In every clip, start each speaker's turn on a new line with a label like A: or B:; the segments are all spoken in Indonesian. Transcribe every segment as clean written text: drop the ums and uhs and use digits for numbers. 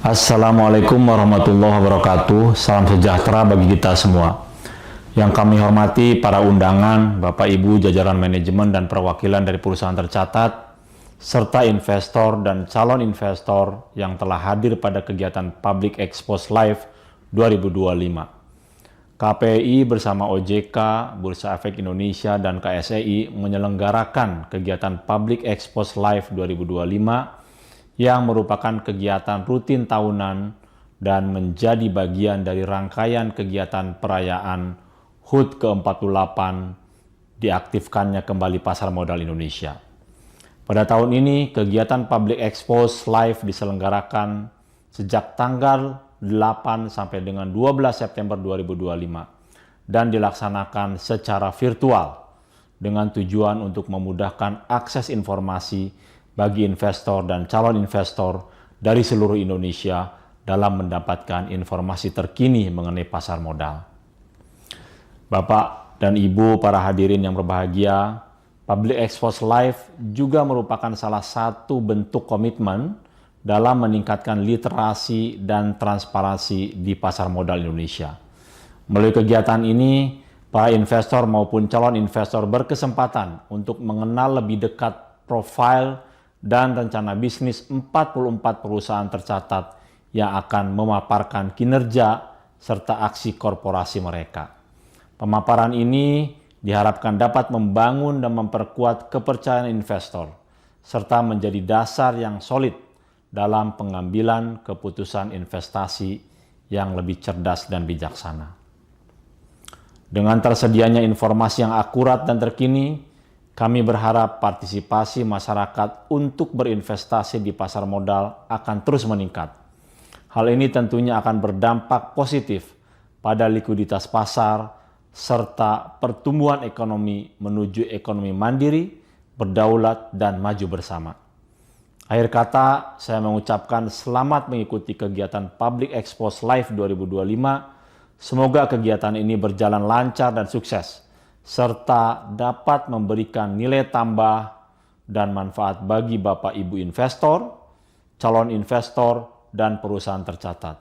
A: Assalamualaikum warahmatullahi wabarakatuh. Salam sejahtera bagi kita semua. Yang kami hormati para undangan, Bapak Ibu jajaran manajemen dan perwakilan dari perusahaan tercatat, serta investor dan calon investor yang telah hadir pada kegiatan Public Expose Live 2025. KPI bersama OJK, Bursa Efek Indonesia, dan KSEI menyelenggarakan kegiatan Public Expose Live 2025 yang merupakan kegiatan rutin tahunan dan menjadi bagian dari rangkaian kegiatan perayaan HUT ke-48 diaktifkannya kembali pasar modal Indonesia. Pada tahun ini, kegiatan Public Expose Live diselenggarakan sejak tanggal 8 sampai dengan 12 September 2025 dan dilaksanakan secara virtual dengan tujuan untuk memudahkan akses informasi bagi investor dan calon investor dari seluruh Indonesia dalam mendapatkan informasi terkini mengenai pasar modal. Bapak dan Ibu para hadirin yang berbahagia, Public Expose Live juga merupakan salah satu bentuk komitmen dalam meningkatkan literasi dan transparansi di pasar modal Indonesia. Melalui kegiatan ini, para investor maupun calon investor berkesempatan untuk mengenal lebih dekat profil dan rencana bisnis 44 perusahaan tercatat yang akan memaparkan kinerja serta aksi korporasi mereka. Pemaparan ini diharapkan dapat membangun dan memperkuat kepercayaan investor, serta menjadi dasar yang solid dalam pengambilan keputusan investasi yang lebih cerdas dan bijaksana. Dengan tersedianya informasi yang akurat dan terkini, kami berharap partisipasi masyarakat untuk berinvestasi di pasar modal akan terus meningkat. Hal ini tentunya akan berdampak positif pada likuiditas pasar serta pertumbuhan ekonomi menuju ekonomi mandiri, berdaulat, dan maju bersama. Akhir kata, saya mengucapkan selamat mengikuti kegiatan Public Expose Live 2025. Semoga kegiatan ini berjalan lancar dan sukses, serta dapat memberikan nilai tambah dan manfaat bagi Bapak Ibu investor, calon investor, dan perusahaan tercatat.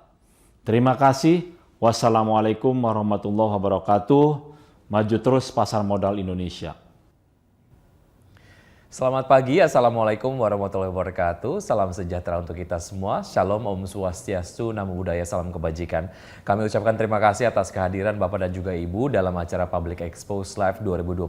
A: Terima kasih. Wassalamualaikum warahmatullahi wabarakatuh. Maju terus pasar modal Indonesia.
B: Selamat pagi, Assalamualaikum warahmatullahi wabarakatuh. Salam sejahtera untuk kita semua. Shalom, Om Swastiastu, Namo Buddhaya, salam kebajikan. Kami ucapkan terima kasih atas kehadiran Bapak dan juga Ibu dalam acara Public Expose Live 2025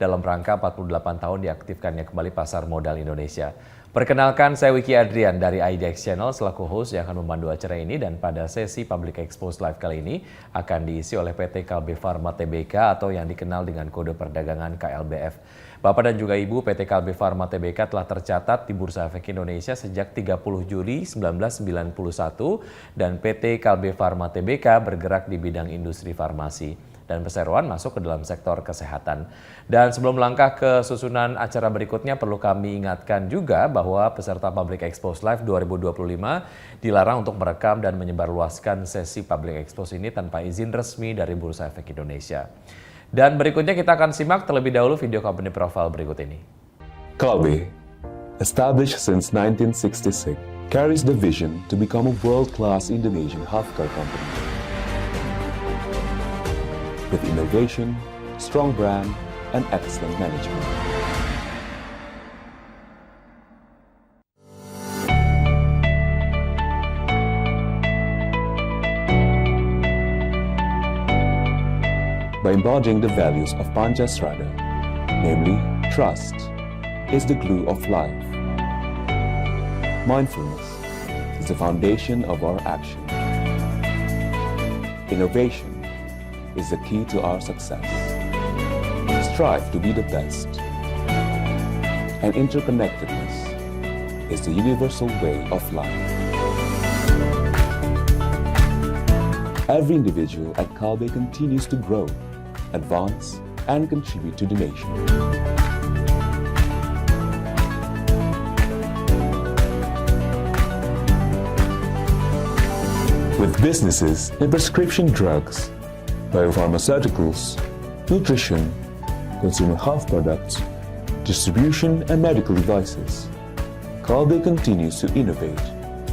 B: dalam rangka 48 tahun diaktifkannya kembali pasar modal Indonesia. Perkenalkan, saya Wiki Adrian dari IDX Channel selaku host yang akan membantu acara ini, dan pada sesi Public Expose Live kali ini akan diisi oleh PT Kalbe Pharma Tbk atau yang dikenal dengan kode perdagangan KLBF. Bapak dan juga Ibu, PT Kalbe Pharma Tbk telah tercatat di Bursa Efek Indonesia sejak 30 Juli 1991 dan PT Kalbe Pharma Tbk bergerak di bidang industri farmasi dan perseroan masuk ke dalam sektor kesehatan. Dan sebelum melangkah ke susunan acara berikutnya, perlu kami ingatkan juga bahwa peserta Public Expose Live 2025 dilarang untuk merekam dan menyebarluaskan sesi Public Expose ini tanpa izin resmi dari Bursa Efek Indonesia. Dan berikutnya kita akan simak terlebih dahulu video company profile berikut ini.
C: Kalbe, established since 1966, carries the vision to become a world-class Indonesian healthcare company. With innovation, strong brand, and excellent management. By embodying the values of Pancasrada, namely trust, is the glue of life. Mindfulness is the foundation of our action. Innovation is the key to our success. Strive to be the best. And interconnectedness is the universal way of life. Every individual at Kalbe continues to grow, advance, and contribute to the nation. With businesses in prescription drugs, biopharmaceuticals, nutrition, consumer health products, distribution, and medical devices, Kalbe continues to innovate,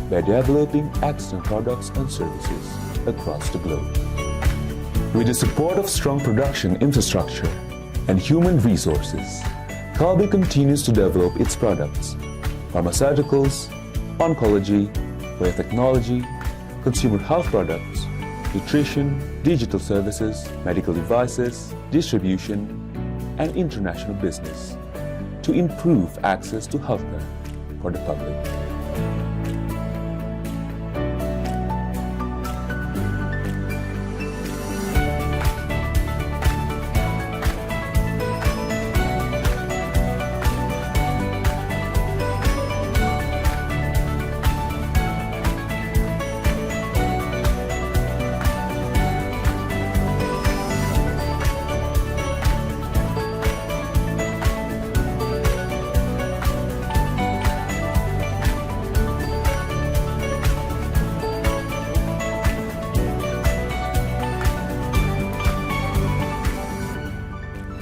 C: by developing excellent products and services across the globe. With the support of strong production infrastructure and human resources, Kalbe continues to develop its products, pharmaceuticals, oncology, biotechnology, consumer health products, nutrition, digital services, medical devices, distribution, and international business to improve access to healthcare for the public.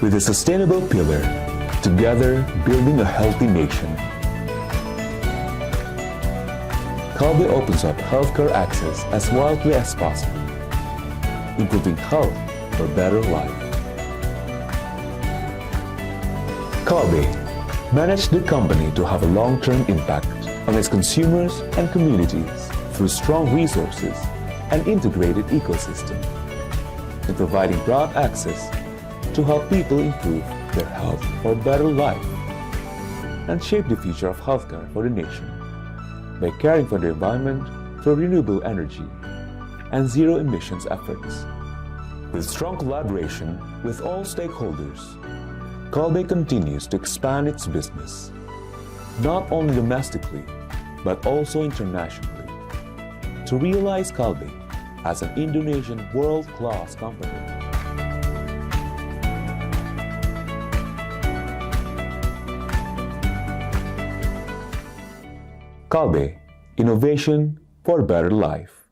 C: With a sustainable pillar, together building a healthy nation. Kalbe opens up healthcare access as widely as possible, improving health for better life. Kalbe managed the company to have a long-term impact on its consumers and communities through strong resources and integrated ecosystem, in providing broad access to help people improve their health for a better life and shape the future of healthcare for the nation by caring for the environment through renewable energy and zero emissions efforts. With strong collaboration with all stakeholders, Kalbe continues to expand its business, not only domestically, but also internationally, to realize Kalbe as an Indonesian world-class company. Kalbe, innovation for a better life.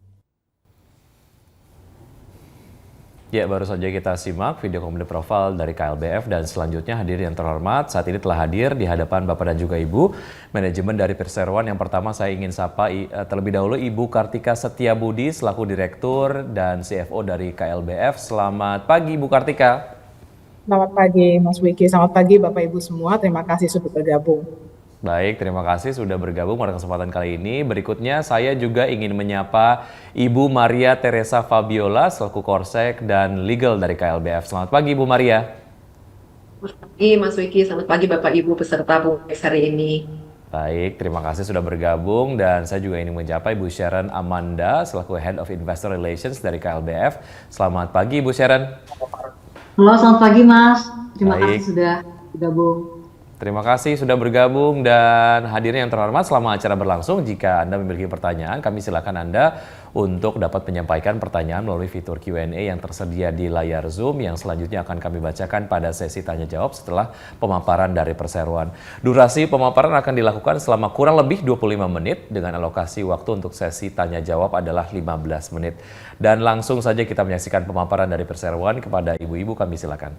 B: Ya, baru saja kita simak video company profile dari KLBF dan selanjutnya hadirin yang terhormat, saat ini telah hadir di hadapan Bapak dan juga Ibu, manajemen dari Perseroan. Yang pertama saya ingin sapa terlebih dahulu Ibu Kartika Setiabudi selaku Direktur dan CFO dari KLBF. Selamat pagi Ibu Kartika.
D: Selamat pagi Mas Wiki, selamat pagi Bapak Ibu semua, terima kasih sudah bergabung.
B: Baik, terima kasih sudah bergabung pada kesempatan kali ini. Berikutnya saya juga ingin menyapa Ibu Maria Teresa Fabiola selaku Korsek dan Legal dari KLBF. Selamat pagi Ibu Maria.
E: Selamat pagi Mas Wiki, selamat pagi Bapak Ibu peserta podcast hari ini.
B: Baik, terima kasih sudah bergabung dan saya juga ingin menyapa Ibu Sharon Amanda selaku Head of Investor Relations dari KLBF. Selamat pagi Ibu Sharon.
F: Halo, selamat pagi Mas. Terima
B: Baik.
F: kasih sudah bergabung.
B: Terima kasih sudah bergabung dan hadirin yang terhormat selama acara berlangsung. Jika Anda memiliki pertanyaan, kami silakan Anda untuk dapat menyampaikan pertanyaan melalui fitur Q&A yang tersedia di layar Zoom yang selanjutnya akan kami bacakan pada sesi tanya jawab setelah pemaparan dari Perseroan. Durasi pemaparan akan dilakukan selama kurang lebih 25 menit dengan alokasi waktu untuk sesi tanya jawab adalah 15 menit. Dan langsung saja kita menyaksikan pemaparan dari Perseroan. Kepada ibu-ibu kami silakan.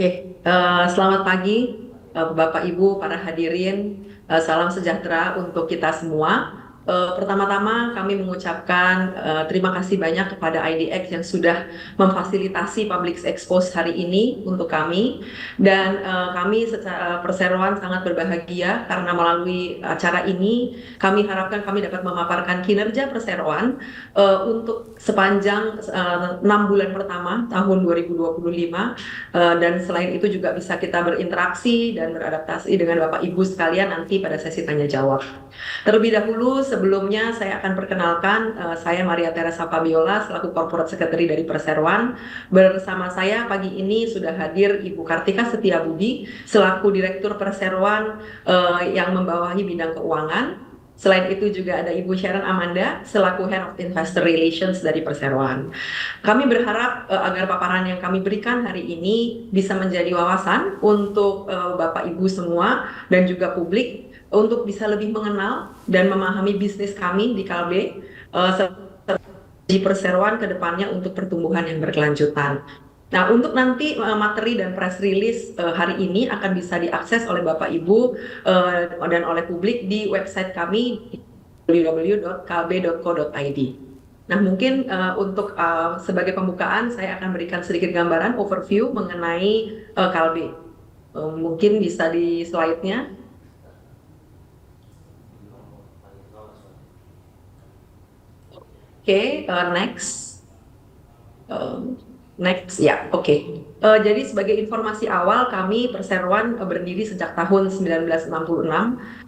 E: Oke, selamat pagi Bapak Ibu, para hadirin, salam sejahtera untuk kita semua. Pertama-tama kami mengucapkan terima kasih banyak kepada IDX yang sudah memfasilitasi Public Expose hari ini untuk kami. Dan kami secara Perseroan sangat berbahagia karena melalui acara ini kami harapkan kami dapat memaparkan kinerja Perseroan untuk sepanjang 6 bulan pertama tahun 2025. Dan selain itu juga bisa kita berinteraksi dan beradaptasi dengan Bapak Ibu sekalian nanti pada sesi tanya jawab. Terlebih dahulu sebelumnya saya akan perkenalkan saya Maria Teresa Fabiola selaku Corporate Secretary dari Perseroan. Bersama saya pagi ini sudah hadir Ibu Kartika Setiabudi selaku Direktur Perseroan yang membawahi bidang keuangan. Selain itu juga ada Ibu Sharon Amanda selaku Head of Investor Relations dari Perseroan. Kami berharap agar paparan yang kami berikan hari ini bisa menjadi wawasan untuk Bapak Ibu semua dan juga publik untuk bisa lebih mengenal dan memahami bisnis kami di Kalbe di Perseroan ke depannya untuk pertumbuhan yang berkelanjutan. Nah, untuk nanti materi dan press release hari ini akan bisa diakses oleh Bapak Ibu dan oleh publik di website kami www.kalbe.co.id. Nah, mungkin untuk sebagai pembukaan saya akan berikan sedikit gambaran overview mengenai Kalbe. Mungkin bisa di slide-nya. Oke, next. Next, ya, oke. Jadi sebagai informasi awal, kami Perseroan berdiri sejak tahun 1966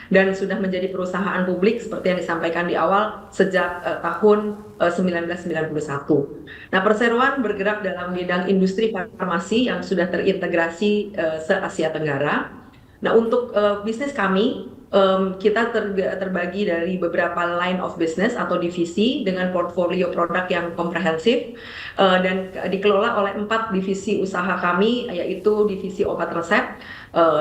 E: dan sudah menjadi perusahaan publik seperti yang disampaikan di awal sejak tahun 1991. Nah, Perseroan bergerak dalam bidang industri farmasi yang sudah terintegrasi se-Asia Tenggara. Nah, untuk bisnis kami, kita terbagi dari beberapa line of business atau divisi dengan portfolio produk yang komprehensif dan dikelola oleh 4 divisi usaha kami, yaitu divisi obat resep,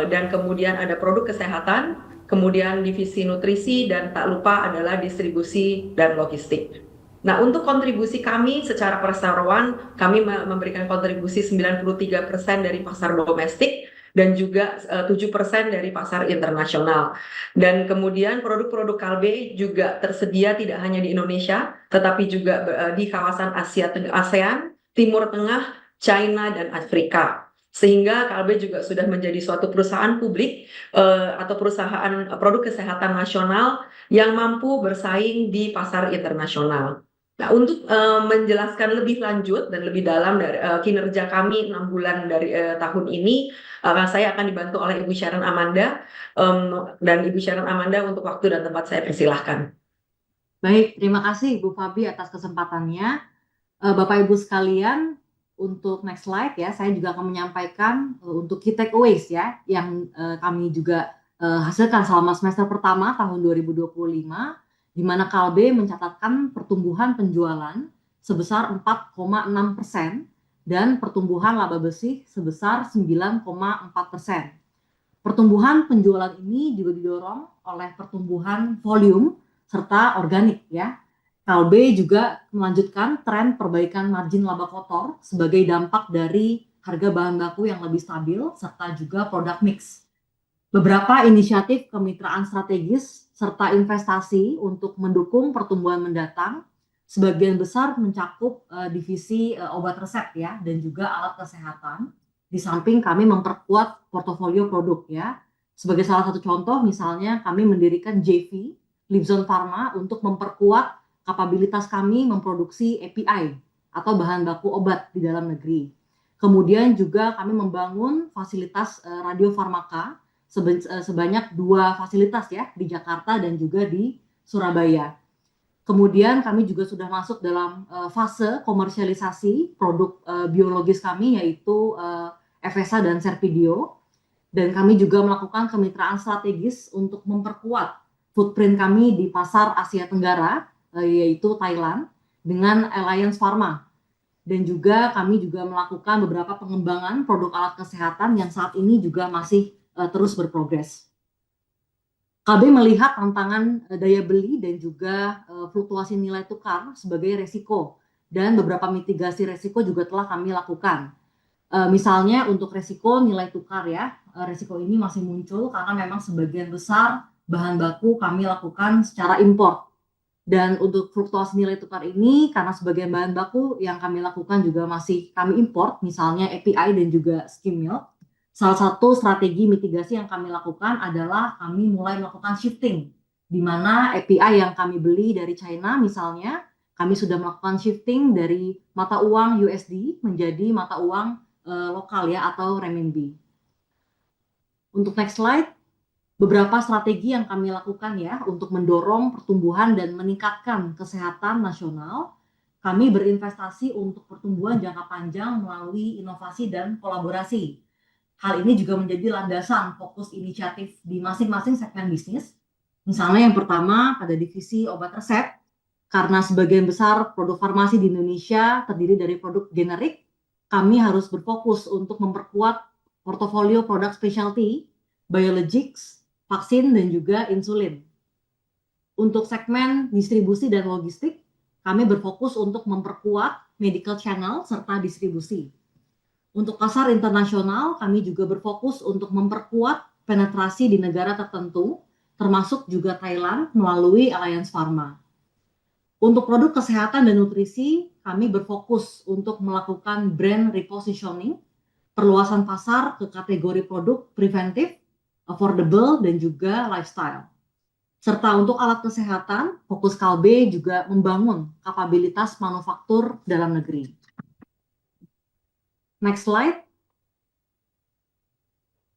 E: dan kemudian ada produk kesehatan, kemudian divisi nutrisi, dan tak lupa adalah distribusi dan logistik. Nah, untuk kontribusi kami secara perseroan, kami memberikan kontribusi 93% dari pasar domestik dan juga 7% dari pasar internasional. Dan kemudian produk-produk Kalbe juga tersedia tidak hanya di Indonesia, tetapi juga di kawasan ASEAN, Timur Tengah, China, dan Afrika. Sehingga Kalbe juga sudah menjadi suatu perusahaan publik atau perusahaan produk kesehatan nasional yang mampu bersaing di pasar internasional. Nah, untuk menjelaskan lebih lanjut dan lebih dalam dari kinerja kami 6 bulan dari tahun ini, saya akan dibantu oleh Ibu Sharon Amanda, dan Ibu Sharon Amanda untuk waktu dan tempat saya persilahkan.
F: Baik, terima kasih Bu Fabi atas kesempatannya. Bapak Ibu sekalian, untuk next slide ya, saya juga akan menyampaikan untuk key takeaways ya, yang kami juga hasilkan selama semester pertama tahun 2025, di mana Kalbe mencatatkan pertumbuhan penjualan sebesar 4,6% dan pertumbuhan laba bersih sebesar 9,4%. Pertumbuhan penjualan ini juga didorong oleh pertumbuhan volume serta organik ya. Kalbe juga melanjutkan tren perbaikan margin laba kotor sebagai dampak dari harga bahan baku yang lebih stabil serta juga produk mix. Beberapa inisiatif kemitraan strategis serta investasi untuk mendukung pertumbuhan mendatang sebagian besar mencakup divisi obat resep ya dan juga alat kesehatan. Di samping kami memperkuat portofolio produk ya. Sebagai salah satu contoh misalnya kami mendirikan JV Lipzone Pharma untuk memperkuat kapabilitas kami memproduksi API atau bahan baku obat di dalam negeri. Kemudian juga kami membangun fasilitas radiofarmaka sebanyak 2 fasilitas ya di Jakarta dan juga di Surabaya. Kemudian kami juga sudah masuk dalam fase komersialisasi produk biologis kami yaitu Evesa dan Serpidio. Dan kami juga melakukan kemitraan strategis untuk memperkuat footprint kami di pasar Asia Tenggara yaitu Thailand dengan Alliance Pharma. Dan juga kami juga melakukan beberapa pengembangan produk alat kesehatan yang saat ini juga masih terus berprogres. KB melihat tantangan daya beli dan juga fluktuasi nilai tukar sebagai resiko dan beberapa mitigasi resiko juga telah kami lakukan. Misalnya untuk resiko nilai tukar ya, resiko ini masih muncul karena memang sebagian besar bahan baku kami lakukan secara impor. Dan untuk fluktuasi nilai tukar ini karena sebagian bahan baku yang kami lakukan juga masih kami import, misalnya API dan juga skim milk. Salah satu strategi mitigasi yang kami lakukan adalah kami mulai melakukan shifting, di mana API yang kami beli dari China misalnya, kami sudah melakukan shifting dari mata uang USD menjadi mata uang lokal ya atau renminbi. Untuk next slide, beberapa strategi yang kami lakukan ya untuk mendorong pertumbuhan dan meningkatkan kesehatan nasional. Kami berinvestasi untuk pertumbuhan jangka panjang melalui inovasi dan kolaborasi. Hal ini juga menjadi landasan fokus inisiatif di masing-masing segmen bisnis. Misalnya yang pertama pada divisi obat resep, karena sebagian besar produk farmasi di Indonesia terdiri dari produk generik, kami harus berfokus untuk memperkuat portofolio produk specialty, biologics, vaksin, dan juga insulin. Untuk segmen distribusi dan logistik, kami berfokus untuk memperkuat medical channel serta distribusi. Untuk pasar internasional, kami juga berfokus untuk memperkuat penetrasi di negara tertentu, termasuk juga Thailand melalui Alliance Pharma. Untuk produk kesehatan dan nutrisi, kami berfokus untuk melakukan brand repositioning, perluasan pasar ke kategori produk preventif, affordable, dan juga lifestyle. Serta untuk alat kesehatan, fokus Kalbe juga membangun kapabilitas manufaktur dalam negeri. Next slide.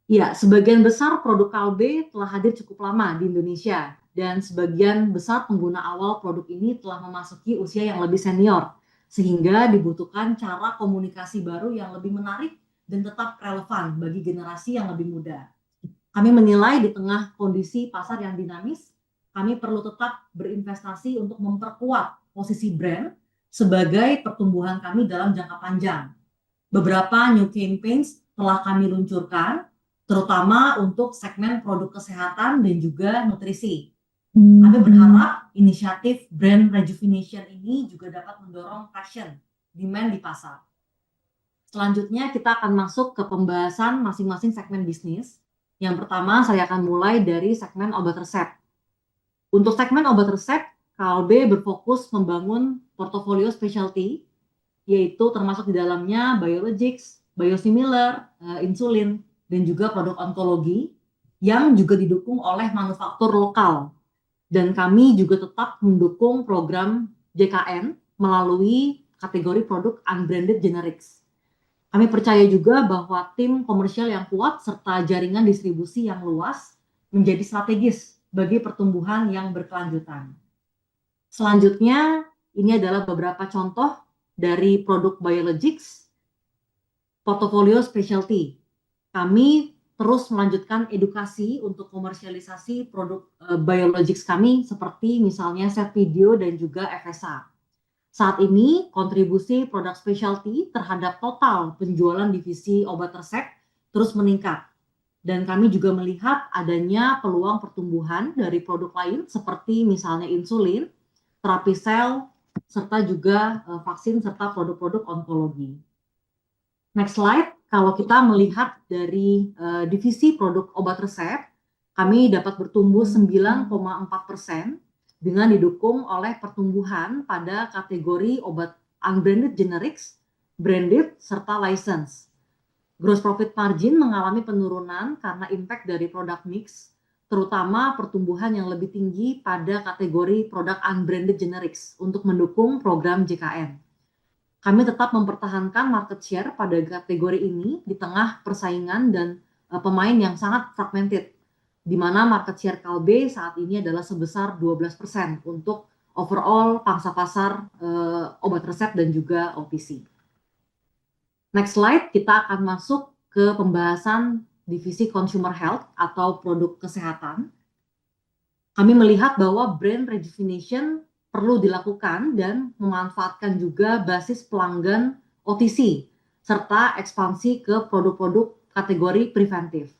F: Ya, sebagian besar produk Kalbe telah hadir cukup lama di Indonesia, dan sebagian besar pengguna awal produk ini telah memasuki usia yang lebih senior, sehingga dibutuhkan cara komunikasi baru yang lebih menarik dan tetap relevan bagi generasi yang lebih muda. Kami menilai di tengah kondisi pasar yang dinamis, kami perlu tetap berinvestasi untuk memperkuat posisi brand sebagai pertumbuhan kami dalam jangka panjang. Beberapa new campaigns telah kami luncurkan, terutama untuk segmen produk kesehatan dan juga nutrisi. Kami berharap inisiatif brand rejuvenation ini juga dapat mendorong passion, demand di pasar. Selanjutnya kita akan masuk ke pembahasan masing-masing segmen bisnis. Yang pertama saya akan mulai dari segmen obat resep. Untuk segmen obat resep, Kalbe berfokus membangun portofolio specialty, yaitu termasuk di dalamnya biologics, biosimilar, insulin, dan juga produk onkologi yang juga didukung oleh manufaktur lokal. Dan kami juga tetap mendukung program JKN melalui kategori produk unbranded generics. Kami percaya juga bahwa tim komersial yang kuat serta jaringan distribusi yang luas menjadi strategis bagi pertumbuhan yang berkelanjutan. Selanjutnya, ini adalah beberapa contoh dari produk biologics, portofolio specialty. Kami terus melanjutkan edukasi untuk komersialisasi produk biologics kami seperti misalnya set video dan juga FSA. Saat ini kontribusi produk specialty terhadap total penjualan divisi obat resep terus meningkat. Dan kami juga melihat adanya peluang pertumbuhan dari produk lain seperti misalnya insulin, terapi sel, serta juga vaksin serta produk-produk onkologi. Next slide. Kalau kita melihat dari divisi produk obat resep, kami dapat bertumbuh 9,4% dengan didukung oleh pertumbuhan pada kategori obat unbranded generics, branded, serta license. Gross profit margin mengalami penurunan karena impact dari product mix, terutama pertumbuhan yang lebih tinggi pada kategori produk unbranded generics untuk mendukung program JKN. Kami tetap mempertahankan market share pada kategori ini di tengah persaingan dan pemain yang sangat fragmented, di mana market share Kalbe saat ini adalah sebesar 12% untuk overall pangsa pasar obat resep dan juga OTC. Next slide, kita akan masuk ke pembahasan divisi consumer health atau produk kesehatan. Kami melihat bahwa brand rejuvenation perlu dilakukan dan memanfaatkan juga basis pelanggan OTC serta ekspansi ke produk-produk kategori preventif.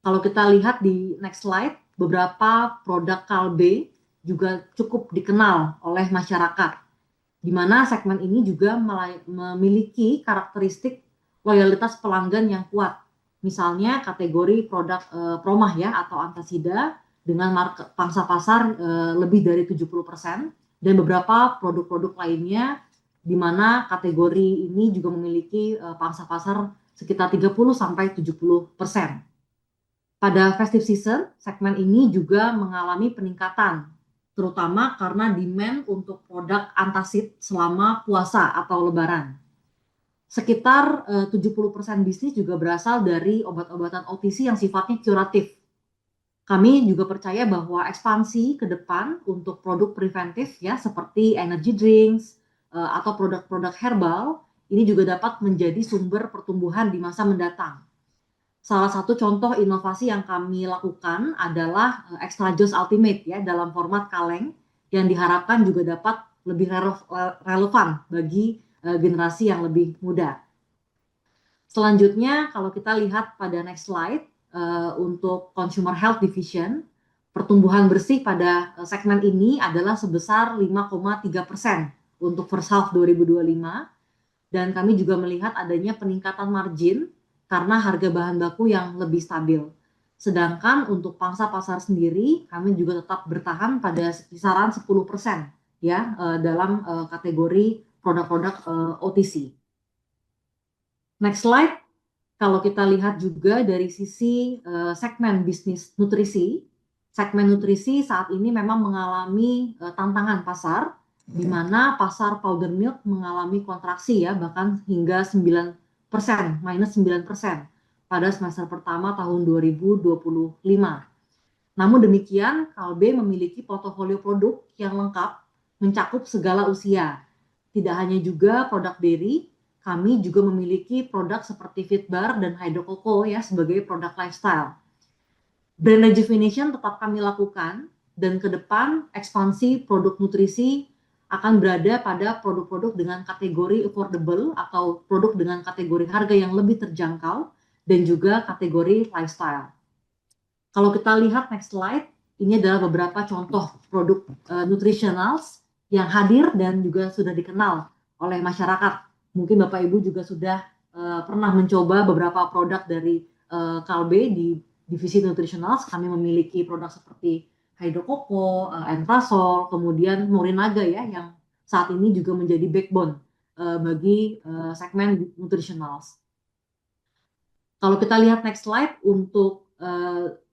F: Kalau kita lihat di next slide, beberapa produk Kalbe juga cukup dikenal oleh masyarakat, di mana segmen ini juga memiliki karakteristik loyalitas pelanggan yang kuat. Misalnya kategori produk promah ya atau antasida dengan pangsa pasar lebih dari 70% dan beberapa produk-produk lainnya di mana kategori ini juga memiliki pangsa pasar sekitar 30-70%. Pada festive season, segmen ini juga mengalami peningkatan, terutama karena demand untuk produk antasid selama puasa atau lebaran. Sekitar 70% bisnis juga berasal dari obat-obatan OTC yang sifatnya kuratif. Kami juga percaya bahwa ekspansi ke depan untuk produk preventif ya seperti energy drinks atau produk-produk herbal ini juga dapat menjadi sumber pertumbuhan di masa mendatang. Salah satu contoh inovasi yang kami lakukan adalah Extra Juice Ultimate ya dalam format kaleng yang diharapkan juga dapat lebih relevan bagi generasi yang lebih muda. Selanjutnya kalau kita lihat pada next slide untuk consumer health division, pertumbuhan bersih pada segmen ini adalah sebesar 5,3% untuk first half 2025 dan kami juga melihat adanya peningkatan margin karena harga bahan baku yang lebih stabil. Sedangkan untuk pangsa pasar sendiri, kami juga tetap bertahan pada kisaran 10% ya dalam kategori produk-produk OTC. Next slide. Kalau kita lihat juga dari sisi segmen bisnis nutrisi, segmen nutrisi saat ini memang mengalami tantangan pasar, di mana pasar powder milk mengalami kontraksi ya, bahkan hingga 9%, minus 9% pada semester pertama tahun 2025. Namun demikian, Kalbe memiliki portofolio produk yang lengkap, mencakup segala usia. Tidak hanya juga produk dairy, kami juga memiliki produk seperti Fitbar dan Hydro Coco ya sebagai produk lifestyle. Brand rejuvenation tetap kami lakukan, dan ke depan ekspansi produk nutrisi akan berada pada produk-produk dengan kategori affordable atau produk dengan kategori harga yang lebih terjangkau dan juga kategori lifestyle. Kalau kita lihat next slide, ini adalah beberapa contoh produk nutritionals yang hadir dan juga sudah dikenal oleh masyarakat. Mungkin Bapak Ibu juga sudah pernah mencoba beberapa produk dari Kalbe di divisi nutritionals. Kami memiliki produk seperti Hydro Coco, Entrasol, kemudian Morinaga ya, yang saat ini juga menjadi backbone bagi segmen nutritionals. Kalau kita lihat next slide, untuk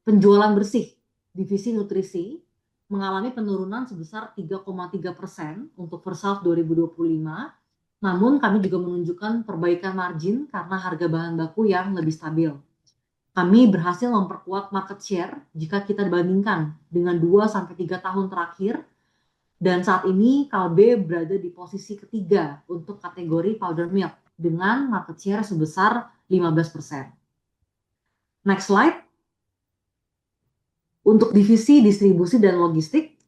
F: penjualan bersih divisi nutrisi mengalami penurunan sebesar 3,3% untuk first half 2025. Namun kami juga menunjukkan perbaikan margin karena harga bahan baku yang lebih stabil. Kami berhasil memperkuat market share jika kita bandingkan dengan 2-3 tahun terakhir, dan saat ini Kalbe berada di posisi ketiga untuk kategori powder milk dengan market share sebesar 15%. Next slide. Untuk divisi distribusi dan logistik,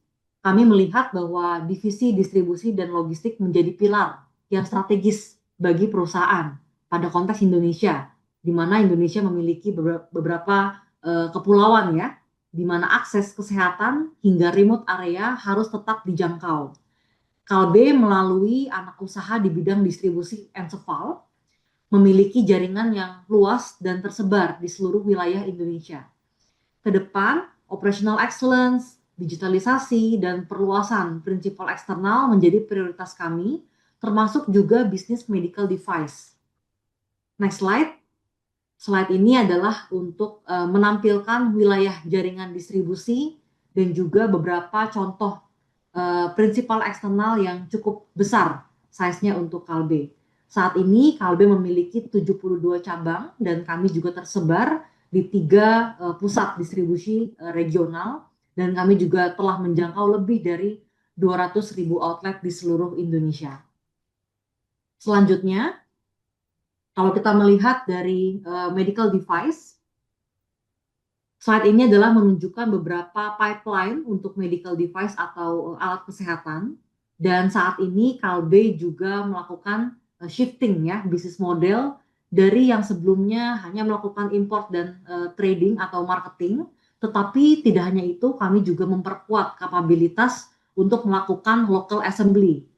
F: kami melihat bahwa divisi distribusi dan logistik menjadi pilar yang strategis bagi perusahaan pada konteks Indonesia, di mana Indonesia memiliki beberapa kepulauan ya, di mana akses kesehatan hingga remote area harus tetap dijangkau. Kalbe melalui anak usaha di bidang distribusi Enseval memiliki jaringan yang luas dan tersebar di seluruh wilayah Indonesia. Ke depan, operational excellence, digitalisasi, dan perluasan prinsipal eksternal menjadi prioritas kami, termasuk juga bisnis medical device. Next slide. Slide ini adalah untuk menampilkan wilayah jaringan distribusi dan juga beberapa contoh prinsipal eksternal yang cukup besar size-nya untuk Kalbe. Saat ini Kalbe memiliki 72 cabang dan kami juga tersebar di 3 pusat distribusi regional, dan kami juga telah menjangkau lebih dari 200.000 outlet di seluruh Indonesia. Selanjutnya, kalau kita melihat dari medical device, slide ini adalah menunjukkan beberapa pipeline untuk medical device atau alat kesehatan, dan saat ini Kalbe juga melakukan shifting ya bisnis model dari yang sebelumnya hanya melakukan import dan trading atau marketing, tetapi tidak hanya itu, kami juga memperkuat kapabilitas untuk melakukan local assembly.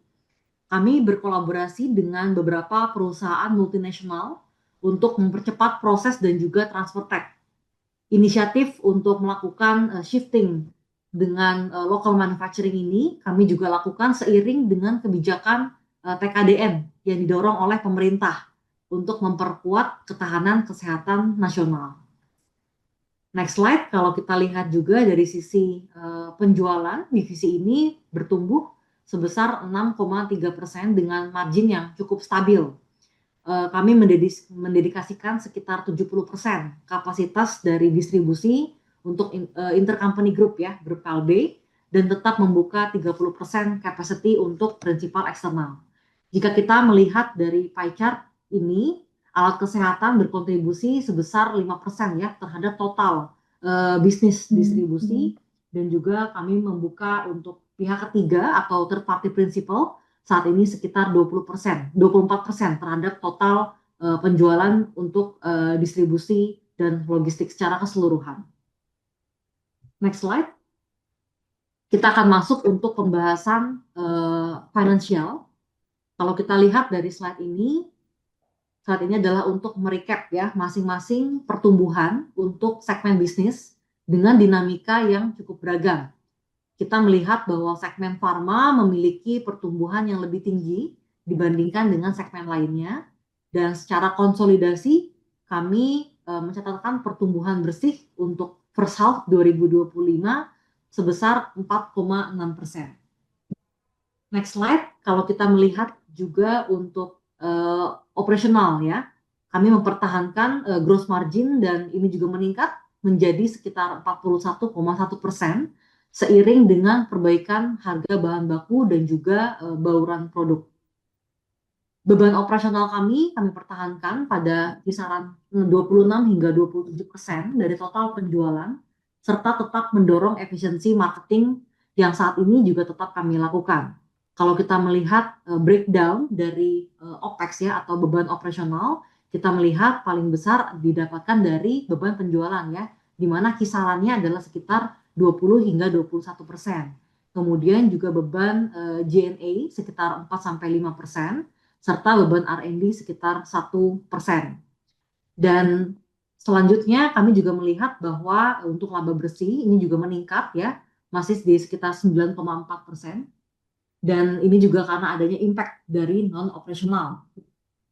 F: Kami berkolaborasi dengan beberapa perusahaan multinasional untuk mempercepat proses dan juga transfer tech. Inisiatif untuk melakukan shifting dengan local manufacturing ini kami juga lakukan seiring dengan kebijakan TKDN yang didorong oleh pemerintah untuk memperkuat ketahanan kesehatan nasional. Next slide. Kalau kita lihat juga dari sisi penjualan, divisi ini bertumbuh sebesar 6,3% dengan margin yang cukup stabil. Kami mendedikasikan sekitar 70% kapasitas dari distribusi untuk intercompany group ya, grup Kalbe, dan tetap membuka 30% capacity untuk prinsipal eksternal. Jika kita melihat dari pie chart ini, alat kesehatan berkontribusi sebesar 5% ya terhadap total bisnis distribusi, dan juga kami membuka untuk pihak ketiga atau third party principal saat ini sekitar 24% terhadap total penjualan untuk distribusi dan logistik secara keseluruhan. Next slide. Kita akan masuk untuk pembahasan financial. Kalau kita lihat dari slide ini adalah untuk merecap ya masing-masing pertumbuhan untuk segmen bisnis dengan dinamika yang cukup beragam. Kita melihat bahwa segmen farma memiliki pertumbuhan yang lebih tinggi dibandingkan dengan segmen lainnya, dan secara konsolidasi kami mencatatkan pertumbuhan bersih untuk first half 2025 sebesar 4,6%. Next slide, kalau kita melihat juga untuk operasional ya, kami mempertahankan gross margin dan ini juga meningkat menjadi sekitar 41,1% seiring dengan perbaikan harga bahan baku dan juga bauran produk. Beban operasional kami pertahankan pada kisaran 26 hingga 27% dari total penjualan, serta tetap mendorong efisiensi marketing yang saat ini juga tetap kami lakukan. Kalau kita melihat breakdown dari OPEX ya atau beban operasional, kita melihat paling besar didapatkan dari beban penjualan ya, di mana kisarannya adalah sekitar 20 hingga 21%. Kemudian juga beban G&A sekitar 4-5%, serta beban R&D sekitar 1%. Dan selanjutnya kami juga melihat bahwa untuk laba bersih ini juga meningkat ya, masih di sekitar 9,4%. Dan ini juga karena adanya impact dari non-operasional.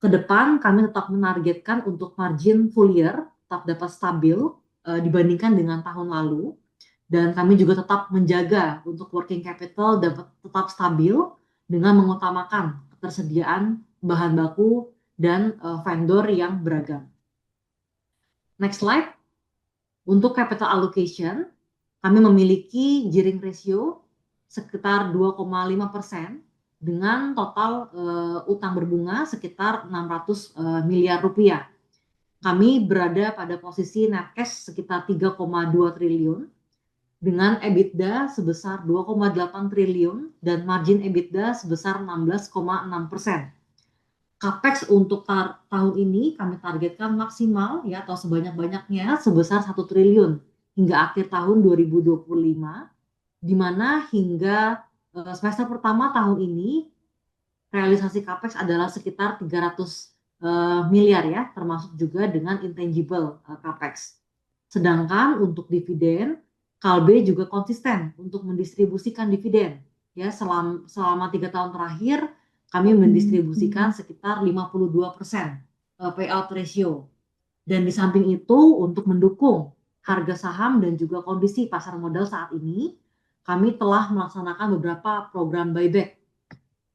F: Ke depan kami tetap menargetkan untuk margin full year tetap dapat stabil dibandingkan dengan tahun lalu. Dan kami juga tetap menjaga untuk working capital dapat tetap stabil dengan mengutamakan ketersediaan bahan baku dan vendor yang beragam. Next slide. Untuk capital allocation, kami memiliki gearing ratio sekitar 2,5% dengan total utang berbunga sekitar 600 miliar rupiah. Kami berada pada posisi net cash sekitar 3,2 triliun dengan EBITDA sebesar 2,8 triliun dan margin EBITDA sebesar 16,6%. Capex untuk tahun ini kami targetkan maksimal ya atau sebanyak-banyaknya sebesar 1 triliun hingga akhir tahun 2025. Di mana hingga semester pertama tahun ini realisasi capex adalah sekitar 300 miliar ya, termasuk juga dengan intangible capex. Sedangkan untuk dividen, Kalbe juga konsisten untuk mendistribusikan dividen ya, selama 3 tahun terakhir kami mendistribusikan sekitar 52% payout ratio. Dan di samping itu untuk mendukung harga saham dan juga kondisi pasar modal saat ini, kami telah melaksanakan beberapa program buyback.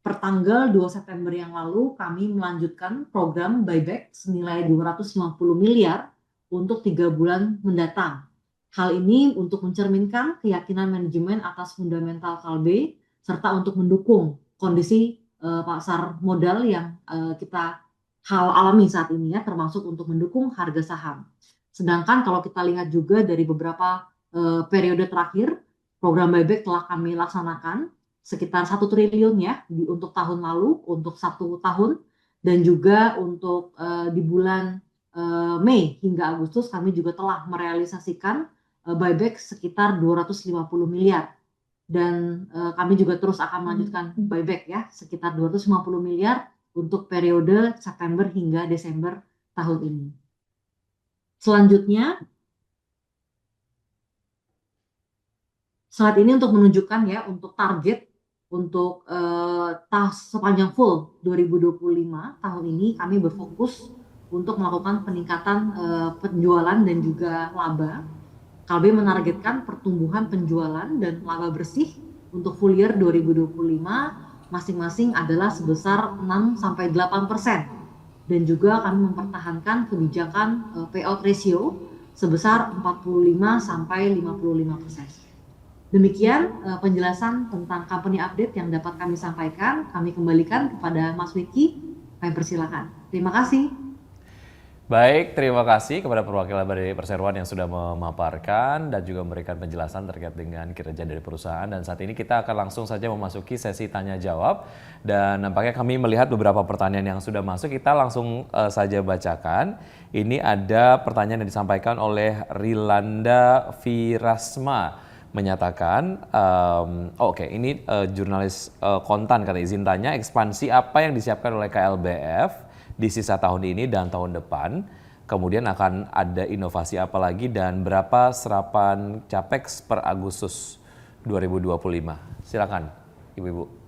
F: Pertanggal 2 September yang lalu, kami melanjutkan program buyback senilai 250 miliar untuk 3 bulan mendatang. Hal ini untuk mencerminkan keyakinan manajemen atas fundamental Kalbe, serta untuk mendukung kondisi pasar modal yang kita alami saat ini ya, termasuk untuk mendukung harga saham. Sedangkan kalau kita lihat juga dari beberapa periode terakhir, program buyback telah kami laksanakan sekitar 1 triliun ya untuk tahun lalu, untuk 1 tahun, dan juga untuk di bulan Mei hingga Agustus kami juga telah merealisasikan buyback sekitar 250 miliar. Dan kami juga terus akan melanjutkan buyback ya sekitar 250 miliar untuk periode September hingga Desember tahun ini. Selanjutnya, slide ini untuk menunjukkan ya untuk target untuk sepanjang full 2025 tahun ini kami berfokus untuk melakukan peningkatan penjualan dan juga laba. Kalbe menargetkan pertumbuhan penjualan dan laba bersih untuk full year 2025 masing-masing adalah sebesar 6-8%. Dan juga kami mempertahankan kebijakan payout ratio sebesar 45-55%. Demikian penjelasan tentang company update yang dapat kami sampaikan. Kami kembalikan kepada Mas Wiki. Kami persilakan. Terima kasih.
B: Baik, terima kasih kepada perwakilan dari Perseroan yang sudah memaparkan dan juga memberikan penjelasan terkait dengan kinerja dari perusahaan. Dan saat ini kita akan langsung saja memasuki sesi tanya jawab. Dan nampaknya kami melihat beberapa pertanyaan yang sudah masuk. Kita langsung saja bacakan. Ini ada pertanyaan yang disampaikan oleh Rilanda Virasma. menyatakan, ini jurnalis Kontan kata izin tanya, ekspansi apa yang disiapkan oleh KLBF di sisa tahun ini dan tahun depan, kemudian akan ada inovasi apa lagi dan berapa serapan Capex per Agustus 2025. Silakan Ibu-Ibu.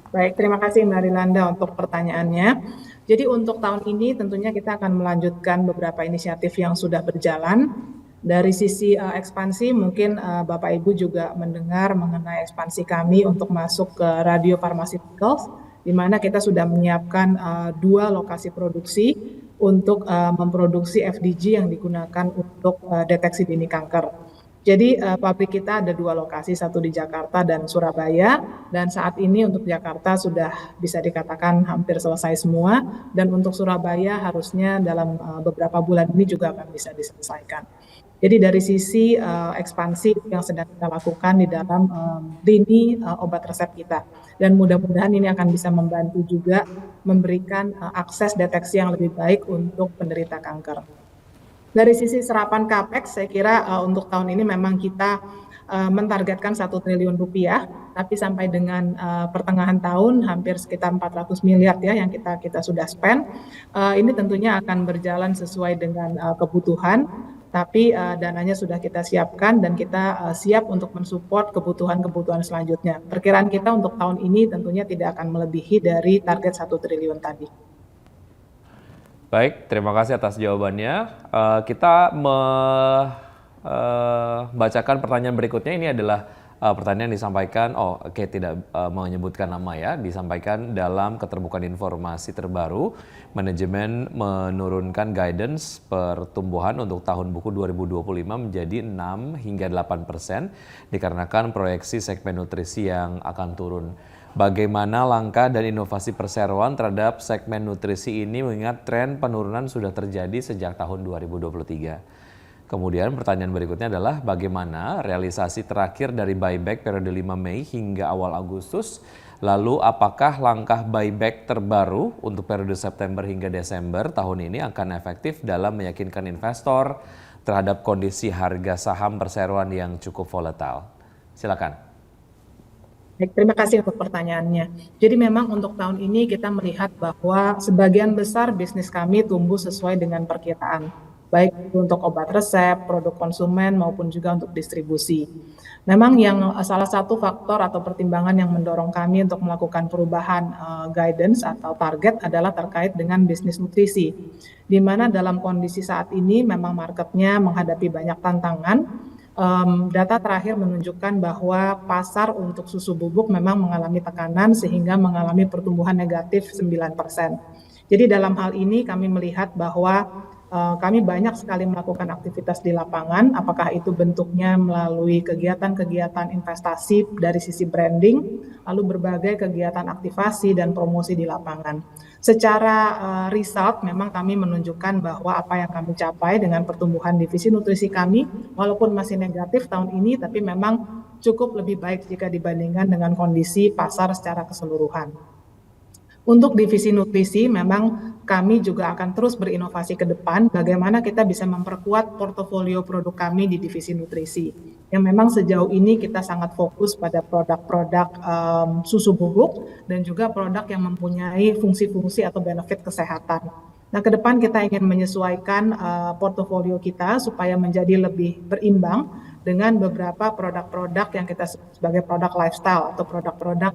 D: Baik, terima kasih Mbak Rilanda untuk pertanyaannya. Jadi untuk tahun ini tentunya kita akan melanjutkan beberapa inisiatif yang sudah berjalan. Dari sisi ekspansi mungkin Bapak Ibu juga mendengar mengenai ekspansi kami untuk masuk ke radio pharmaceuticals, di mana kita sudah menyiapkan 2 lokasi produksi untuk memproduksi FDG yang digunakan untuk deteksi dini kanker. Jadi pabrik kita ada 2 lokasi, satu di Jakarta dan Surabaya, dan saat ini untuk Jakarta sudah bisa dikatakan hampir selesai semua, dan untuk Surabaya harusnya dalam beberapa bulan ini juga akan bisa diselesaikan. Jadi dari sisi ekspansi yang sedang kita lakukan di dalam lini obat resep kita, dan mudah-mudahan ini akan bisa membantu juga memberikan akses deteksi yang lebih baik untuk penderita kanker. Dari sisi serapan Capex, saya kira untuk tahun ini memang kita mentargetkan 1 triliun rupiah, tapi sampai dengan pertengahan tahun hampir sekitar 400 miliar ya yang kita sudah spend. Ini tentunya akan berjalan sesuai dengan kebutuhan, tapi dananya sudah kita siapkan dan kita siap untuk mensupport kebutuhan-kebutuhan selanjutnya. Perkiraan kita untuk tahun ini tentunya tidak akan melebihi dari target 1 triliun tadi.
B: Baik, terima kasih atas jawabannya. Kita membacakan pertanyaan berikutnya. Ini adalah pertanyaan yang disampaikan, tidak menyebutkan nama ya, disampaikan dalam keterbukaan informasi terbaru. Manajemen menurunkan guidance pertumbuhan untuk tahun buku 2025 menjadi 6 hingga 8% dikarenakan proyeksi segmen nutrisi yang akan turun. Bagaimana langkah dan inovasi perseroan terhadap segmen nutrisi ini mengingat tren penurunan sudah terjadi sejak tahun 2023. Kemudian pertanyaan berikutnya adalah bagaimana realisasi terakhir dari buyback periode 5 Mei hingga awal Agustus, lalu apakah langkah buyback terbaru untuk periode September hingga Desember tahun ini akan efektif dalam meyakinkan investor terhadap kondisi harga saham perseroan yang cukup volatile? Silakan.
D: Baik, terima kasih untuk pertanyaannya. Jadi memang untuk tahun ini kita melihat bahwa sebagian besar bisnis kami tumbuh sesuai dengan perkiraan, baik untuk obat resep, produk konsumen, maupun juga untuk distribusi. Memang yang salah satu faktor atau pertimbangan yang mendorong kami untuk melakukan perubahan guidance atau target adalah terkait dengan bisnis nutrisi, di mana dalam kondisi saat ini memang marketnya menghadapi banyak tantangan. Data terakhir menunjukkan bahwa pasar untuk susu bubuk memang mengalami tekanan sehingga mengalami pertumbuhan negatif 9%. Jadi dalam hal ini kami melihat bahwa kami banyak sekali melakukan aktivitas di lapangan, apakah itu bentuknya melalui kegiatan-kegiatan investasi dari sisi branding, lalu berbagai kegiatan aktivasi dan promosi di lapangan. Secara result memang kami menunjukkan bahwa apa yang kami capai dengan pertumbuhan divisi nutrisi kami, walaupun masih negatif tahun ini, tapi memang cukup lebih baik jika dibandingkan dengan kondisi pasar secara keseluruhan. Untuk divisi nutrisi memang kami juga akan terus berinovasi ke depan bagaimana kita bisa memperkuat portofolio produk kami di divisi nutrisi. Yang memang sejauh ini kita sangat fokus pada produk-produk susu bubuk dan juga produk yang mempunyai fungsi-fungsi atau benefit kesehatan. Nah, ke depan kita ingin menyesuaikan portofolio kita supaya menjadi lebih berimbang dengan beberapa produk-produk yang kita sebut sebagai produk lifestyle atau produk-produk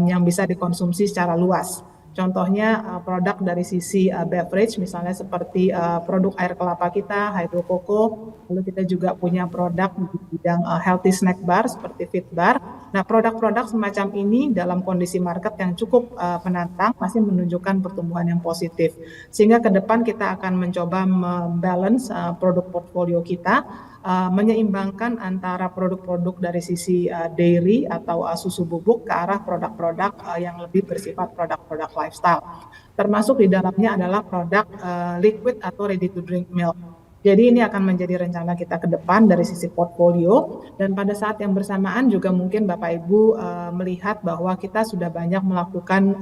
D: yang bisa dikonsumsi secara luas. Contohnya produk dari sisi beverage misalnya seperti produk air kelapa kita, Hydro Coco, lalu kita juga punya produk di bidang healthy snack bar seperti Fit Bar. Nah, produk-produk semacam ini dalam kondisi market yang cukup menantang masih menunjukkan pertumbuhan yang positif. Sehingga ke depan kita akan mencoba membalance produk portfolio kita, menyeimbangkan antara produk-produk dari sisi dairy atau susu bubuk ke arah produk-produk yang lebih bersifat produk-produk lifestyle. Termasuk di dalamnya adalah produk liquid atau ready to drink milk. Jadi ini akan menjadi rencana kita ke depan dari sisi portfolio, dan pada saat yang bersamaan juga mungkin Bapak Ibu melihat bahwa kita sudah banyak melakukan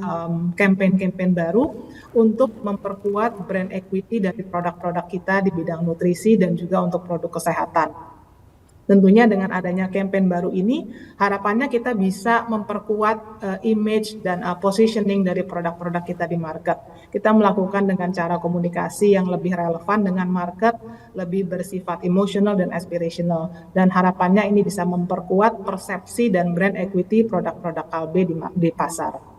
D: campaign-campaign baru untuk memperkuat brand equity dari produk-produk kita di bidang nutrisi dan juga untuk produk kesehatan. Tentunya dengan adanya campaign baru ini, harapannya kita bisa memperkuat image dan positioning dari produk-produk kita di market. Kita melakukan dengan cara komunikasi yang lebih relevan dengan market, lebih bersifat emotional dan aspirational. Dan harapannya ini bisa memperkuat persepsi dan brand equity produk-produk Kalbe di pasar.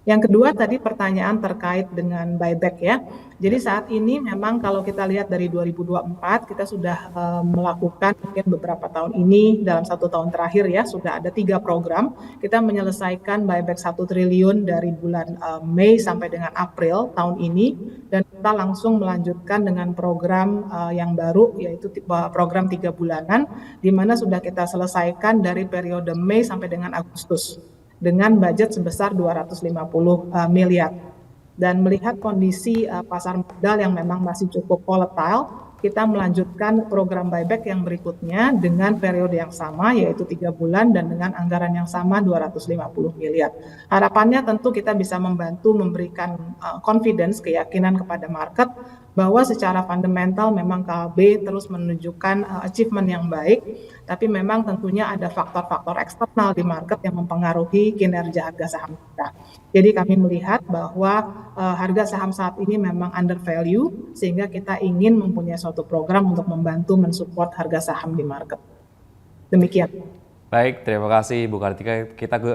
D: Yang kedua tadi pertanyaan terkait dengan buyback ya. Jadi saat ini memang kalau kita lihat dari 2024 kita sudah melakukan mungkin beberapa tahun ini dalam 1 tahun terakhir ya sudah ada 3 program. Kita menyelesaikan buyback 1 triliun dari bulan Mei sampai dengan April tahun ini dan kita langsung melanjutkan dengan program yang baru yaitu program 3 bulanan di mana sudah kita selesaikan dari periode Mei sampai dengan Agustus dengan budget sebesar 250 miliar. Dan melihat kondisi pasar modal yang memang masih cukup volatile, kita melanjutkan program buyback yang berikutnya dengan periode yang sama yaitu 3 bulan dan dengan anggaran yang sama 250 miliar. Harapannya tentu kita bisa membantu memberikan confidence, keyakinan kepada market bahwa secara fundamental memang KLB terus menunjukkan achievement yang baik, tapi memang tentunya ada faktor-faktor eksternal di market yang mempengaruhi kinerja harga saham kita. Jadi kami melihat bahwa harga saham saat ini memang under value, sehingga kita ingin mempunyai suatu program untuk membantu mensupport harga saham di market. Demikian.
B: Baik, terima kasih Bu Kartika. Kita ke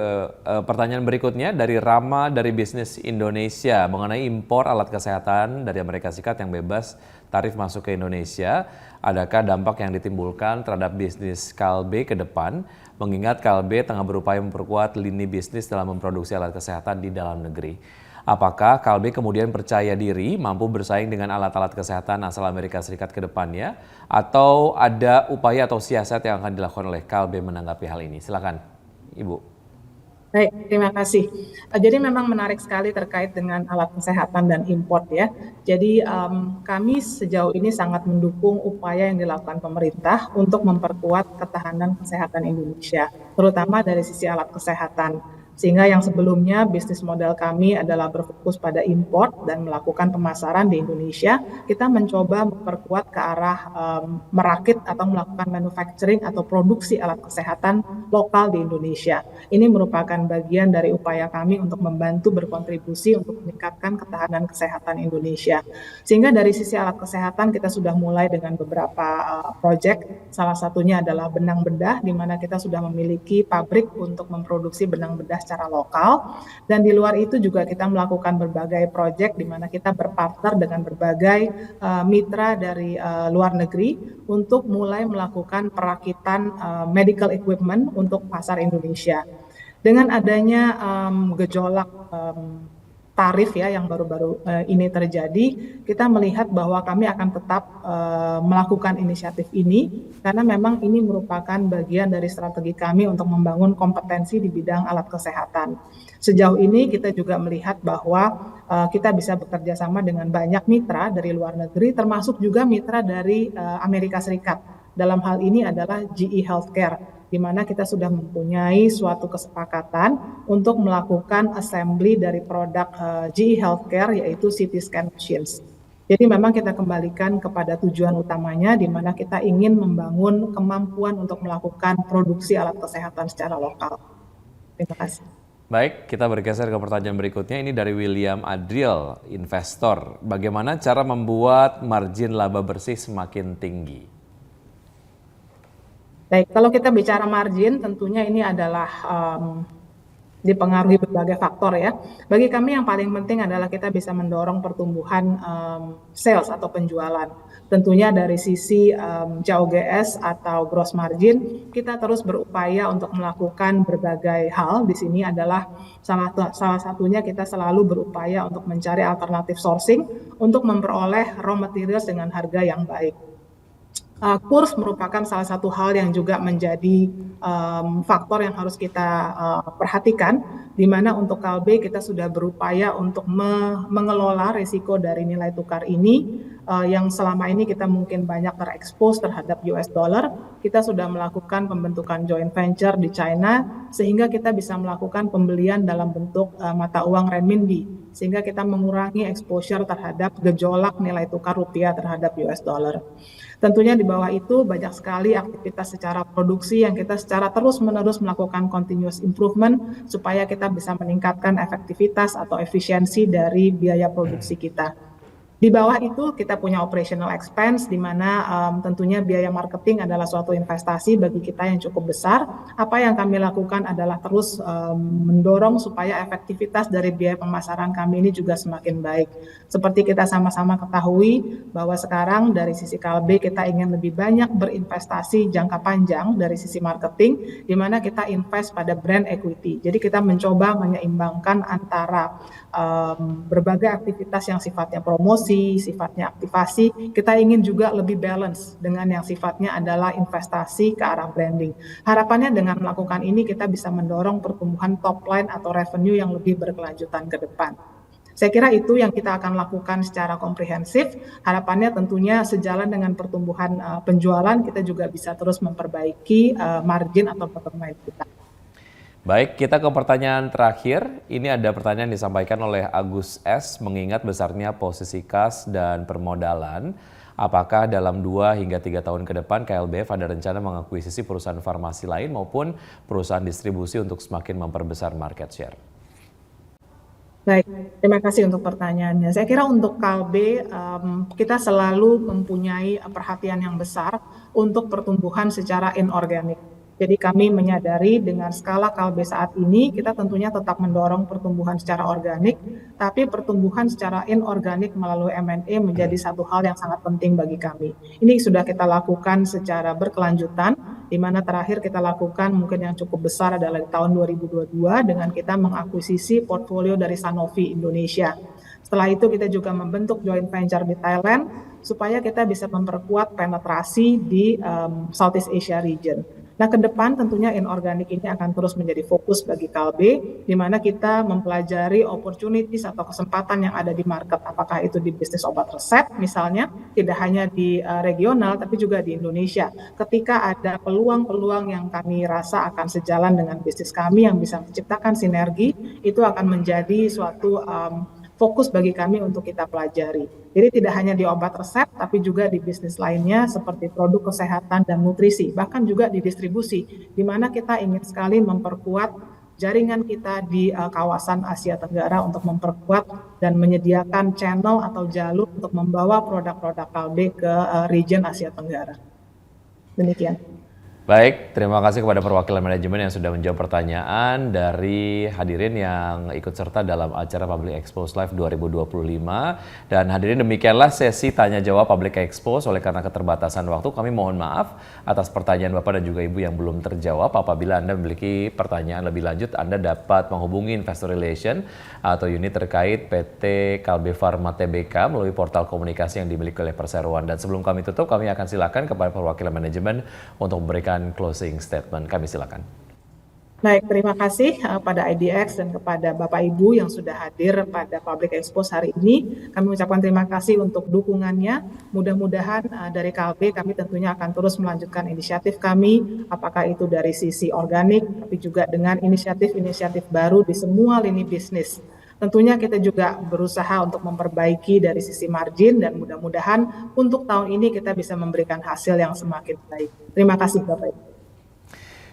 B: pertanyaan berikutnya dari Rama dari Bisnis Indonesia mengenai impor alat kesehatan dari Amerika Serikat yang bebas tarif masuk ke Indonesia. Adakah dampak yang ditimbulkan terhadap bisnis Kalbe ke depan? Mengingat Kalbe tengah berupaya memperkuat lini bisnis dalam memproduksi alat kesehatan di dalam negeri. Apakah Kalbe kemudian percaya diri mampu bersaing dengan alat-alat kesehatan asal Amerika Serikat ke depannya? Atau ada upaya atau siasat yang akan dilakukan oleh Kalbe menanggapi hal ini? Silakan, Ibu.
D: Baik, terima kasih. Jadi memang menarik sekali terkait dengan alat kesehatan dan import ya. Jadi kami sejauh ini sangat mendukung upaya yang dilakukan pemerintah untuk memperkuat ketahanan kesehatan Indonesia, terutama dari sisi alat kesehatan. Sehingga yang sebelumnya bisnis model kami adalah berfokus pada import dan melakukan pemasaran di Indonesia, kita mencoba memperkuat ke arah merakit atau melakukan manufacturing atau produksi alat kesehatan lokal di Indonesia. Ini merupakan bagian dari upaya kami untuk membantu berkontribusi untuk meningkatkan ketahanan kesehatan Indonesia. Sehingga dari sisi alat kesehatan kita sudah mulai dengan beberapa proyek, salah satunya adalah benang bedah, di mana kita sudah memiliki pabrik untuk memproduksi benang bedah secara lokal, dan di luar itu juga kita melakukan berbagai proyek di mana kita berpartner dengan berbagai mitra dari luar negeri untuk mulai melakukan perakitan medical equipment untuk pasar Indonesia. Dengan adanya gejolak tarif ya yang baru-baru ini terjadi, kita melihat bahwa kami akan tetap melakukan inisiatif ini karena memang ini merupakan bagian dari strategi kami untuk membangun kompetensi di bidang alat kesehatan. Sejauh ini kita juga melihat bahwa kita bisa bekerja sama dengan banyak mitra dari luar negeri, termasuk juga mitra dari Amerika Serikat. Dalam hal ini adalah GE Healthcare, di mana kita sudah mempunyai suatu kesepakatan untuk melakukan assembly dari produk GE Healthcare yaitu CT scan machines. Jadi memang kita kembalikan kepada tujuan utamanya di mana kita ingin membangun kemampuan untuk melakukan produksi alat kesehatan secara lokal. Terima kasih.
B: Baik, kita bergeser ke pertanyaan berikutnya. Ini dari William Adriel, investor. Bagaimana cara membuat margin laba bersih semakin tinggi?
D: Baik, kalau kita bicara margin, tentunya ini adalah dipengaruhi berbagai faktor ya. Bagi kami yang paling penting adalah kita bisa mendorong pertumbuhan sales atau penjualan. Tentunya dari sisi COGS atau gross margin, kita terus berupaya untuk melakukan berbagai hal. Di sini adalah salah satunya kita selalu berupaya untuk mencari alternatif sourcing untuk memperoleh raw materials dengan harga yang baik. Kurs merupakan salah satu hal yang juga menjadi faktor yang harus kita perhatikan, di mana untuk Kalbe kita sudah berupaya untuk mengelola risiko dari nilai tukar ini yang selama ini kita mungkin banyak terekspos terhadap US dollar. Kita sudah melakukan pembentukan joint venture di China sehingga kita bisa melakukan pembelian dalam bentuk mata uang renminbi. sehingga kita mengurangi exposure terhadap gejolak nilai tukar rupiah terhadap US dollar. Tentunya di bawah itu banyak sekali aktivitas secara produksi yang kita secara terus-menerus melakukan continuous improvement supaya kita bisa meningkatkan efektivitas atau efisiensi dari biaya produksi kita. Di bawah itu kita punya operational expense di mana tentunya biaya marketing adalah suatu investasi bagi kita yang cukup besar. Apa yang kami lakukan adalah terus mendorong supaya efektivitas dari biaya pemasaran kami ini juga semakin baik. Seperti kita sama-sama ketahui bahwa sekarang dari sisi Kalbe kita ingin lebih banyak berinvestasi jangka panjang dari sisi marketing di mana kita invest pada brand equity. Jadi kita mencoba menyeimbangkan antara berbagai aktivitas yang sifatnya promosi, sifatnya aktivasi, kita ingin juga lebih balance dengan yang sifatnya adalah investasi ke arah branding. Harapannya dengan melakukan ini kita bisa mendorong pertumbuhan top line atau revenue yang lebih berkelanjutan ke depan. Saya kira itu yang kita akan lakukan secara komprehensif. Harapannya tentunya sejalan dengan pertumbuhan penjualan, kita juga bisa terus memperbaiki margin atau bottom line kita.
B: Baik, kita ke pertanyaan terakhir. Ini ada pertanyaan disampaikan oleh Agus S. Mengingat besarnya posisi kas dan permodalan, apakah dalam 2 hingga 3 tahun ke depan KLBF ada rencana mengakuisisi perusahaan farmasi lain maupun perusahaan distribusi untuk semakin memperbesar market share?
D: Baik, terima kasih untuk pertanyaannya. Saya kira untuk Kalbe, kita selalu mempunyai perhatian yang besar untuk pertumbuhan secara inorganik. Jadi kami menyadari dengan skala Kalbe saat ini, kita tentunya tetap mendorong pertumbuhan secara organik, tapi pertumbuhan secara inorganik melalui M&A menjadi satu hal yang sangat penting bagi kami. Ini sudah kita lakukan secara berkelanjutan, di mana terakhir kita lakukan mungkin yang cukup besar adalah di tahun 2022 dengan kita mengakuisisi portfolio dari Sanofi Indonesia. Setelah itu kita juga membentuk joint venture di Thailand, supaya kita bisa memperkuat penetrasi di Southeast Asia region. Nah, ke depan tentunya inorganik ini akan terus menjadi fokus bagi Kalbe, di mana kita mempelajari opportunities atau kesempatan yang ada di market, apakah itu di bisnis obat resep misalnya, tidak hanya di regional, tapi juga di Indonesia. Ketika ada peluang-peluang yang kami rasa akan sejalan dengan bisnis kami yang bisa menciptakan sinergi, itu akan menjadi suatu fokus bagi kami untuk kita pelajari. Jadi tidak hanya di obat resep, tapi juga di bisnis lainnya seperti produk kesehatan dan nutrisi, bahkan juga di distribusi, di mana kita ingin sekali memperkuat jaringan kita di kawasan Asia Tenggara untuk memperkuat dan menyediakan channel atau jalur untuk membawa produk-produk Kalbe ke region Asia Tenggara. Demikian.
B: Baik, terima kasih kepada perwakilan manajemen yang sudah menjawab pertanyaan dari hadirin yang ikut serta dalam acara Public Expose Live 2025. Dan hadirin, demikianlah sesi tanya jawab Public Expose. Oleh karena keterbatasan waktu, kami mohon maaf atas pertanyaan Bapak dan juga Ibu yang belum terjawab. Apabila Anda memiliki pertanyaan lebih lanjut, Anda dapat menghubungi Investor Relation atau unit terkait PT Kalbe Pharma Tbk melalui portal komunikasi yang dimiliki oleh Perseroan. Dan sebelum kami tutup, kami akan silakan kepada perwakilan manajemen untuk memberikan closing statement. Kami silakan.
D: Baik, terima kasih pada IDX dan kepada Bapak Ibu yang sudah hadir pada Public Expose hari ini. Kami ucapkan terima kasih untuk dukungannya. Mudah-mudahan dari Kalbe kami tentunya akan terus melanjutkan inisiatif kami, apakah itu dari sisi organik, tapi juga dengan inisiatif-inisiatif baru di semua lini bisnis. Tentunya kita juga berusaha untuk memperbaiki dari sisi margin dan mudah-mudahan untuk tahun ini kita bisa memberikan hasil yang semakin baik. Terima kasih Bapak Ibu.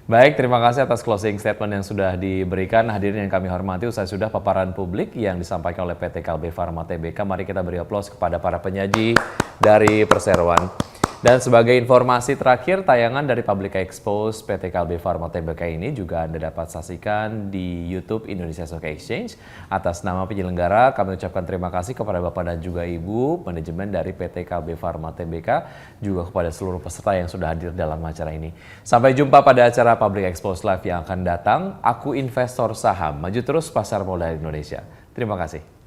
B: Baik, terima kasih atas closing statement yang sudah diberikan. Hadirin yang kami hormati, usai sudah paparan publik yang disampaikan oleh PT Kalbe Pharma Tbk. Mari kita beri aplaus kepada para penyaji dari Perseroan. Dan sebagai informasi terakhir, tayangan dari Public Expose PT Kalbe Pharma Tbk ini juga Anda dapat saksikan di YouTube Indonesia Stock Exchange. Atas nama penyelenggara, kami ucapkan terima kasih kepada Bapak dan juga Ibu, manajemen dari PT Kalbe Pharma Tbk, juga kepada seluruh peserta yang sudah hadir dalam acara ini. Sampai jumpa pada acara Public Expose Live yang akan datang. Aku investor saham, maju terus pasar modal Indonesia. Terima kasih.